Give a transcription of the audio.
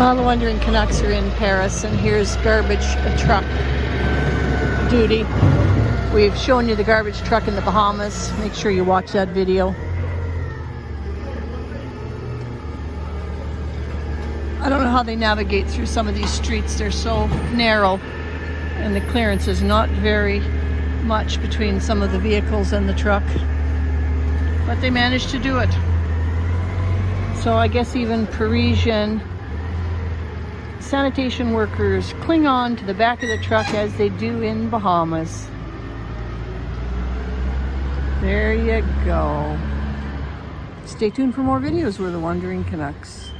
All the Wandering Canucks are in Paris, and here's garbage truck duty. We've shown you the garbage truck in the Bahamas. Make sure you watch that video. I don't know how they navigate through some of these streets. They're so narrow, and the clearance is not very much between some of the vehicles and the truck. But they managed to do it. So I guess even Parisian sanitation workers cling on to the back of the truck as they do in Bahamas. There you go. Stay tuned for more videos. We're the Wandering Canucks.